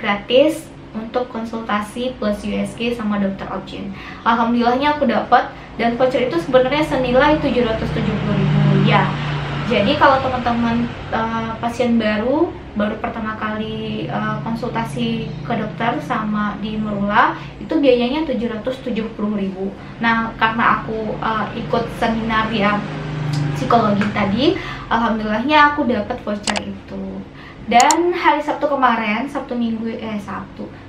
gratis untuk konsultasi plus USG sama dokter Objin. Alhamdulillahnya aku dapat, dan voucher itu sebenarnya senilai 770.000 ya. Jadi kalau teman-teman pasien baru pertama kali konsultasi ke dokter sama di Morula, itu biayanya 770.000. Nah, karena aku ikut seminar ya psikologi tadi, alhamdulillahnya aku dapat voucher itu. Dan hari Sabtu kemarin,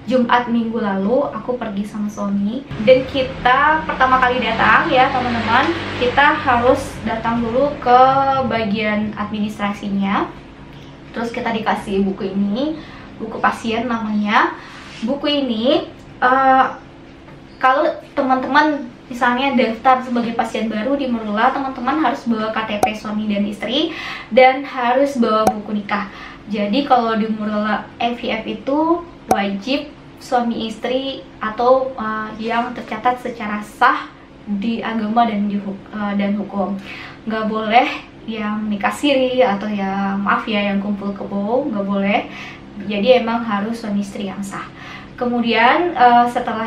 Jumat minggu lalu, aku pergi sama suami. Dan kita pertama kali datang ya teman-teman, kita harus datang dulu ke bagian administrasinya. Terus kita dikasih buku ini, buku pasien namanya. Buku ini, kalau teman-teman misalnya daftar sebagai pasien baru di Morula, teman-teman harus bawa KTP suami dan istri, dan harus bawa buku nikah. Jadi kalau di Morula FIF itu wajib suami istri atau yang tercatat secara sah di agama dan hukum. Nggak boleh yang nikah siri atau yang yang kumpul kebo, nggak boleh. Jadi emang harus suami istri yang sah. Kemudian setelah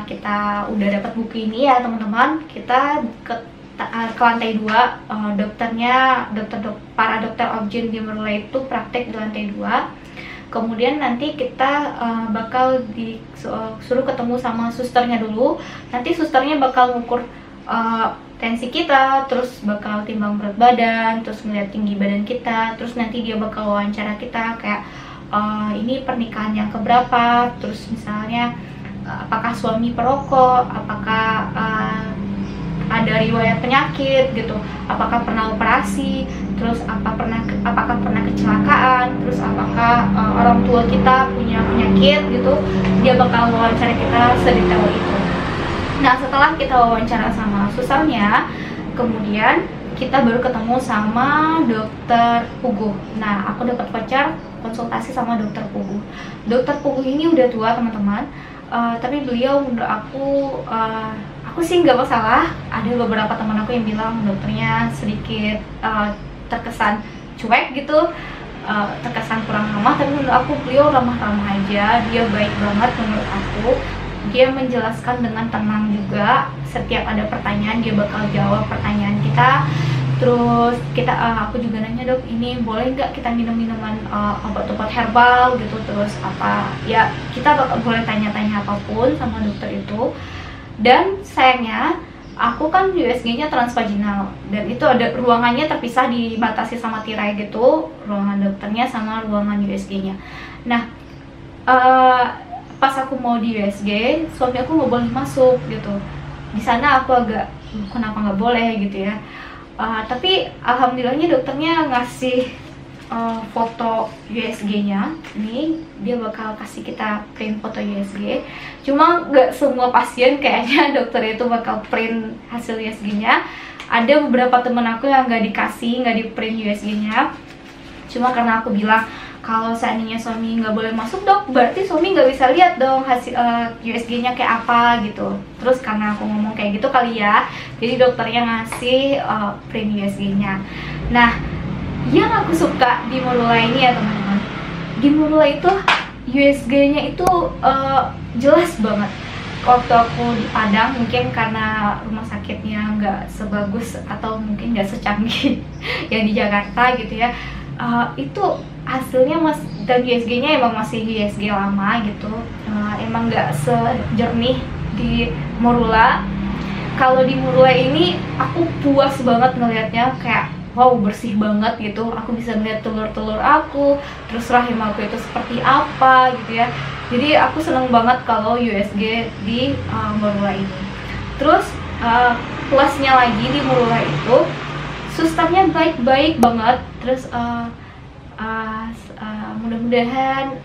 kita udah dapat buku ini ya teman-teman, kita ke lantai 2, para dokter Objin di Morula itu praktek di lantai 2. Kemudian nanti kita bakal disuruh ketemu sama susternya dulu. Nanti susternya bakal ngukur tensi kita, terus bakal timbang berat badan, terus melihat tinggi badan kita, terus nanti dia bakal wawancara kita kayak ini pernikahan yang keberapa, terus misalnya apakah suami perokok, apakah ada riwayat penyakit gitu, apakah pernah operasi, terus apakah pernah kecelakaan, terus apakah orang tua kita punya penyakit gitu. Dia bakal wawancara kita sedetail itu. Nah, setelah kita wawancara sama susternya, kemudian kita baru ketemu sama dokter Puguh. Nah, aku dapat voucher konsultasi sama dokter Puguh. Dokter Puguh ini udah tua teman-teman, tapi beliau menurut aku sih nggak masalah. Ada beberapa teman aku yang bilang dokternya sedikit terkesan cuek gitu, terkesan kurang ramah, tapi menurut aku beliau ramah-ramah aja. Dia baik banget menurut aku. Dia menjelaskan dengan tenang juga. Setiap ada pertanyaan dia bakal jawab pertanyaan kita. Terus aku juga nanya, dok, ini boleh nggak kita minum minuman obat-obat herbal gitu, terus apa ya, kita boleh tanya-tanya apapun sama dokter itu. Dan sayangnya aku kan USG-nya transvaginal, dan itu ada ruangannya terpisah, dibatasi sama tirai gitu, ruangan dokternya sama ruangan USG-nya. Nah, pas aku mau di USG, suami aku nggak boleh masuk gitu. Di sana aku agak kenapa nggak boleh gitu ya. Tapi alhamdulillahnya dokternya ngasih foto USG-nya. Nih, dia bakal kasih kita print foto USG. Cuma nggak semua pasien kayaknya dokter itu bakal print hasil USG-nya. Ada beberapa temen aku yang nggak di print USG-nya. Cuma karena aku bilang, kalau seandainya suami nggak boleh masuk, dok, berarti suami nggak bisa lihat dong hasil USG-nya kayak apa gitu. Terus karena aku ngomong kayak gitu kali ya, jadi dokternya ngasih print USG-nya. Nah, yang aku suka di Morula ini ya teman-teman, di Morula itu USG-nya itu jelas banget. Waktu aku di Padang, mungkin karena rumah sakitnya nggak sebagus atau mungkin nggak secanggih yang di Jakarta gitu ya, itu hasilnya dan USG-nya emang masih USG lama gitu, emang nggak sejernih di Morula. Kalau di Morula ini aku puas banget ngelihatnya, kayak wow, bersih banget gitu. Aku bisa ngeliat telur-telur aku, terus rahim aku itu seperti apa gitu ya. Jadi aku seneng banget kalau USG di Morula ini. Terus plusnya lagi di Morula itu susternya baik-baik banget. Terus mudah-mudahan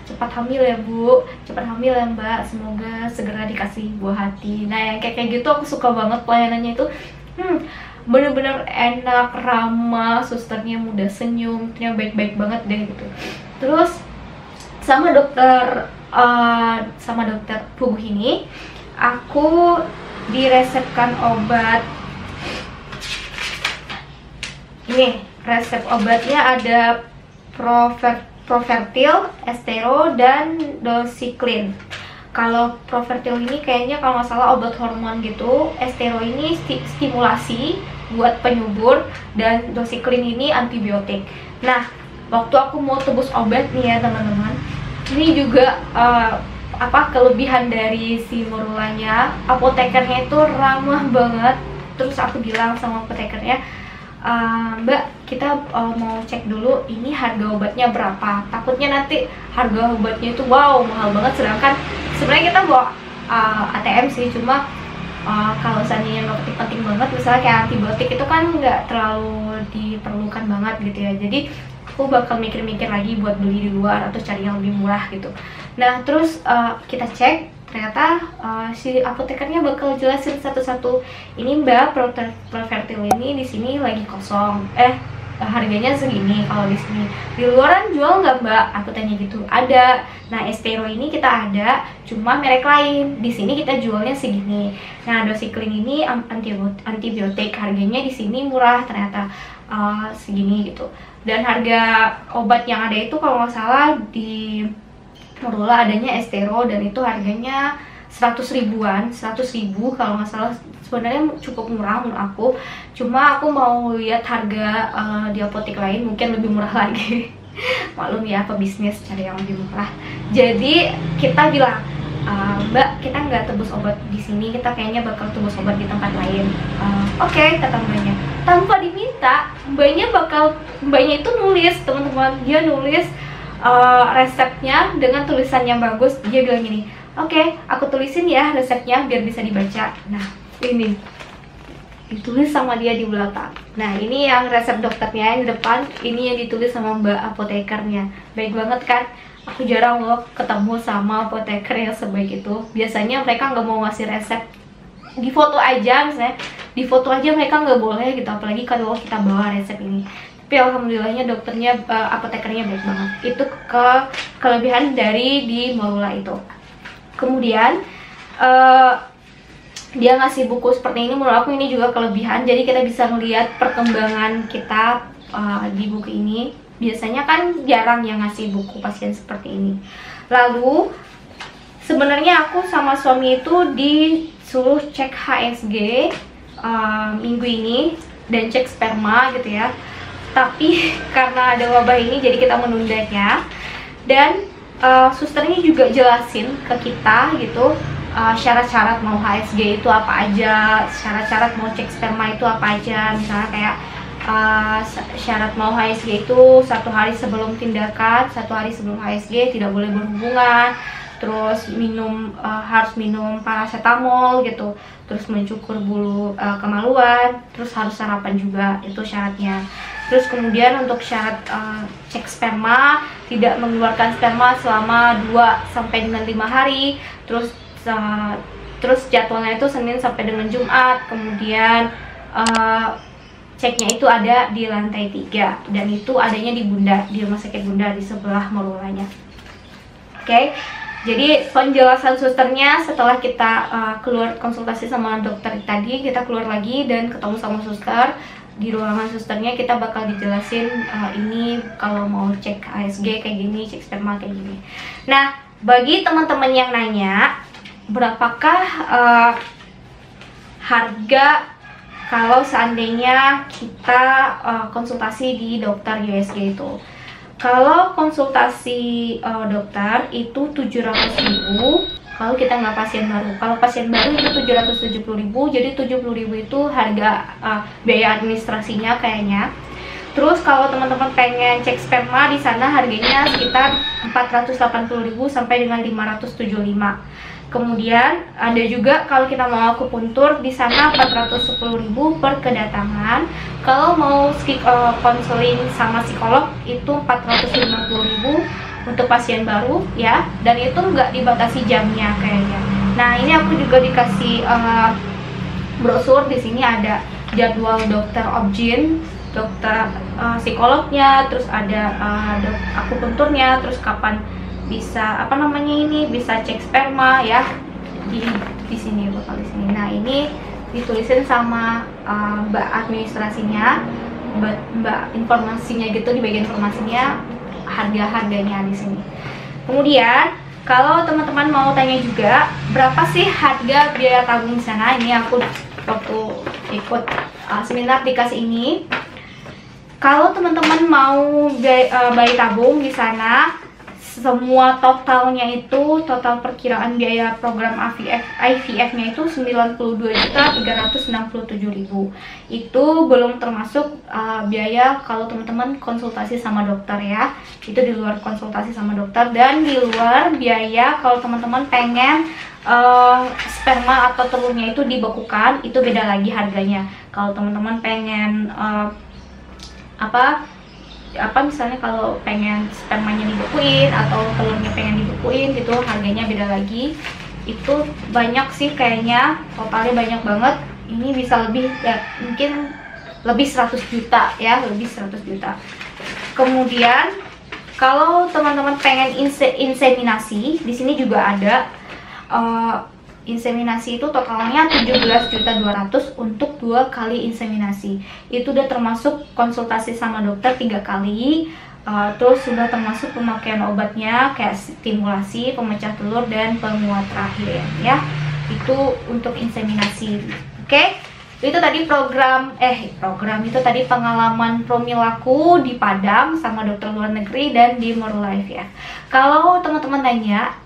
cepat hamil ya Bu, cepat hamil ya Mbak, semoga segera dikasih buah hati. Nah, yang kayak gitu aku suka banget pelayanannya itu. Bener-bener enak, ramah, susternya mudah senyum, ternyata baik-baik banget deh gitu. Terus sama dokter Puguh ini, aku diresepkan obat. Ini resep obatnya ada Profertil, Estero, dan Doxycycline. Kalau Profertil ini kayaknya kalau nggak salah obat hormon gitu, Estero ini stimulasi buat penyubur, dan Doxycycline ini antibiotik. Nah, waktu aku mau tebus obat nih ya teman-teman, ini juga kelebihan dari si Morulanya, apotekernya itu ramah banget. Terus aku bilang sama apotekernya, Mbak, kita mau cek dulu ini harga obatnya berapa. Takutnya nanti harga obatnya itu wow mahal banget, sedangkan sebenarnya kita bawa ATM sih, cuma kalau seandainya nggak penting-penting banget, misalnya kayak antibiotik itu kan nggak terlalu diperlukan banget gitu ya. Jadi aku bakal mikir-mikir lagi buat beli di luar atau cari yang lebih murah gitu. Nah, terus kita cek, ternyata si apotekernya bakal jelasin satu-satu. Ini Mbak, Profertil ini di sini lagi kosong. Harganya segini kalau di sini. Di luaran jual nggak Mbak? Aku tanya gitu. Ada. Nah, Estero ini kita ada, cuma merek lain. Di sini kita jualnya segini. Nah, Doxycycline ini antibiotik. Harganya di sini murah ternyata segini gitu. Dan harga obat yang ada itu kalau nggak salah di Morula adanya Estero, dan itu harganya 100 ribuan, 100 ribu kalau nggak salah. Sebenarnya cukup murah menurut aku, cuma aku mau lihat harga di apotek lain mungkin lebih murah lagi. Maklum ya, pebisnis cari yang lebih murah. Jadi kita bilang, Mbak, kita nggak tebus obat di sini, kita kayaknya bakal tebus obat di tempat lain. Oke, kata mbaknya. Tanpa diminta, mbaknya itu nulis, teman-teman, dia nulis resepnya dengan tulisan yang bagus. Dia bilang gini, oke, aku tulisin ya resepnya biar bisa dibaca. Nah, ini ditulis sama dia di belakang. Nah, ini yang resep dokternya yang di depan, ini yang ditulis sama mbak apotekernya. Baik banget kan? Aku jarang loh ketemu sama apoteker yang sebaik itu. Biasanya mereka nggak mau ngasih resep, di foto aja misalnya, di foto aja mereka nggak boleh gitu, apalagi kalau kita bawa resep ini. Tapi alhamdulillahnya dokternya, apotekernya baik banget. Itu kelebihan dari di Morula itu. Kemudian dia ngasih buku seperti ini, menurut aku ini juga kelebihan. Jadi kita bisa melihat perkembangan kita di buku ini. Biasanya kan jarang yang ngasih buku pasien seperti ini. Lalu sebenarnya aku sama suami itu disuruh cek HSG minggu ini dan cek sperma gitu ya. Tapi karena ada wabah ini jadi kita menundanya. Dan susternya juga jelasin ke kita gitu, syarat-syarat mau HSG itu apa aja, syarat-syarat mau cek sperma itu apa aja. Misalnya kayak syarat mau HSG itu 1 hari sebelum tindakan, 1 hari sebelum HSG tidak boleh berhubungan, terus harus minum paracetamol gitu, terus mencukur bulu kemaluan, terus harus sarapan juga, itu syaratnya. Terus kemudian untuk syarat cek sperma, tidak mengeluarkan sperma selama 2-5 hari, terus jadwalnya itu Senin sampai dengan Jumat. Kemudian ceknya itu ada di lantai 3, dan itu adanya di Bunda, di rumah sakit Bunda di sebelah Morulanya. Oke, jadi penjelasan susternya setelah kita keluar konsultasi sama dokter tadi, kita keluar lagi dan ketemu sama suster. Di ruangan susternya kita bakal dijelasin ini kalau mau cek HSG kayak gini, cek sperma kayak gini. Nah, bagi teman-teman yang nanya berapakah harga kalau seandainya kita konsultasi di dokter USG itu. Kalau konsultasi dokter itu 700.000 kalau kita nggak pasien baru. Kalau pasien baru itu 770.000, jadi 70.000 itu harga biaya administrasinya kayaknya. Terus kalau teman-teman pengen cek sperma di sana harganya sekitar 480.000 sampai dengan 575. Kemudian ada juga kalau kita mau akupuntur di sana 410.000 per kedatangan. Kalau mau konseling sama psikolog itu 450.000 untuk pasien baru ya, dan itu nggak dibatasi jamnya kayaknya. Nah, ini aku juga dikasih brosur. Di sini ada jadwal dokter objin, dokter psikolognya, terus ada akupunturnya, terus kapan bisa bisa cek sperma ya, di sini bakal di sini. Nah, ini ditulisin sama mbak administrasinya, mbak informasinya gitu, di bagian informasinya harga-harganya di sini. Kemudian kalau teman-teman mau tanya juga berapa sih harga biaya tabung di sana, ini aku waktu ikut seminar dikasih ini. Kalau teman-teman mau bayi tabung di sana, semua totalnya itu, total perkiraan biaya program IVF-nya itu 92.367.000. Itu belum termasuk biaya kalau teman-teman konsultasi sama dokter ya. Itu di luar konsultasi sama dokter, dan di luar biaya kalau teman-teman pengen sperma atau telurnya itu dibekukan, itu beda lagi harganya. Kalau teman-teman pengen misalnya kalau pengen spermanya dibekuin atau telurnya pengen dibekuin gitu, harganya beda lagi. Itu banyak sih kayaknya, totalnya banyak banget. Ini bisa lebih ya, mungkin lebih 100 juta ya, lebih 100 juta. Kemudian kalau teman-teman pengen inseminasi, di sini juga ada inseminasi itu totalnya 17.200.000 untuk 2 kali inseminasi. Itu udah termasuk konsultasi sama dokter 3 kali, terus sudah termasuk pemakaian obatnya kayak stimulasi, pemecah telur, dan penguat rahim ya. Itu untuk inseminasi. Oke. Itu tadi program itu tadi pengalaman promil aku di Padang sama dokter luar negeri dan di Morulife ya. Kalau teman-teman tanya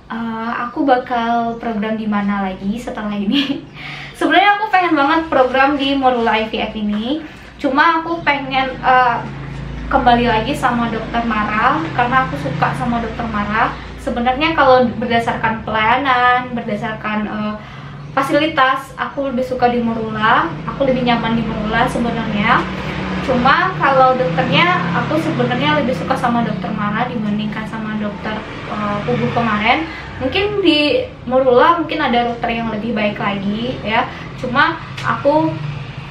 aku bakal program di mana lagi setelah ini, sebenarnya aku pengen banget program di Morulife ini, cuma aku pengen kembali lagi sama dokter Mara karena aku suka sama dokter Mara. Sebenarnya kalau berdasarkan pelayanan, berdasarkan fasilitas, aku lebih suka di Morula, aku lebih nyaman di Morula sebenarnya. Cuma kalau dokternya, aku sebenarnya lebih suka sama dokter Mara dibandingkan sama dokter Pugu kemarin. Mungkin di Morula mungkin ada dokter yang lebih baik lagi ya. Cuma aku,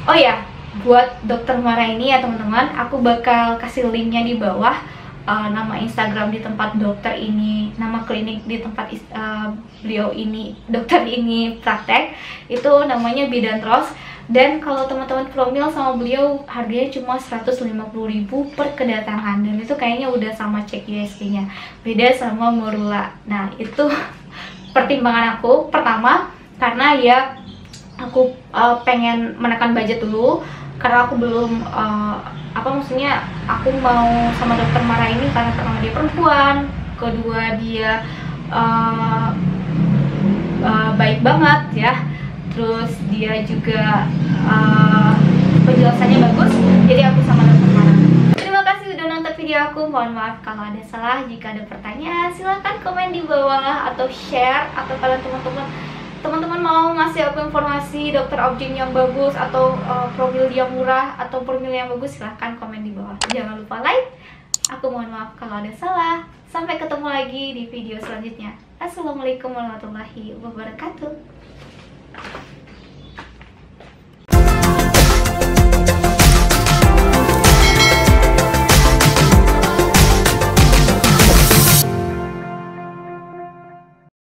oh ya, buat dokter Mara ini ya teman-teman, aku bakal kasih linknya di bawah. Nama Instagram di tempat dokter ini, nama klinik di tempat beliau ini, dokter ini praktek, itu namanya Bidantros. Dan kalau teman-teman promil sama beliau, harganya cuma 150.000 per kedatangan, dan itu kayaknya udah sama cek USG-nya, beda sama Morula. Nah itu pertimbangan aku pertama, karena ya aku pengen menekan budget dulu, karena aku belum maksudnya aku mau sama dokter Mara ini karena pertama dia perempuan, kedua dia baik banget ya, terus dia juga penjelasannya bagus, jadi aku sama dokter Mara. Terima kasih udah nonton video aku, mohon maaf kalau ada salah. Jika ada pertanyaan silahkan komen di bawah atau share, atau kalau teman-teman mau ngasih aku informasi dokter objek yang bagus atau profil yang murah atau profil yang bagus, silahkan komen di bawah. Jangan lupa like. Aku mohon maaf kalau ada salah. Sampai ketemu lagi di video selanjutnya. Assalamualaikum warahmatullahi wabarakatuh.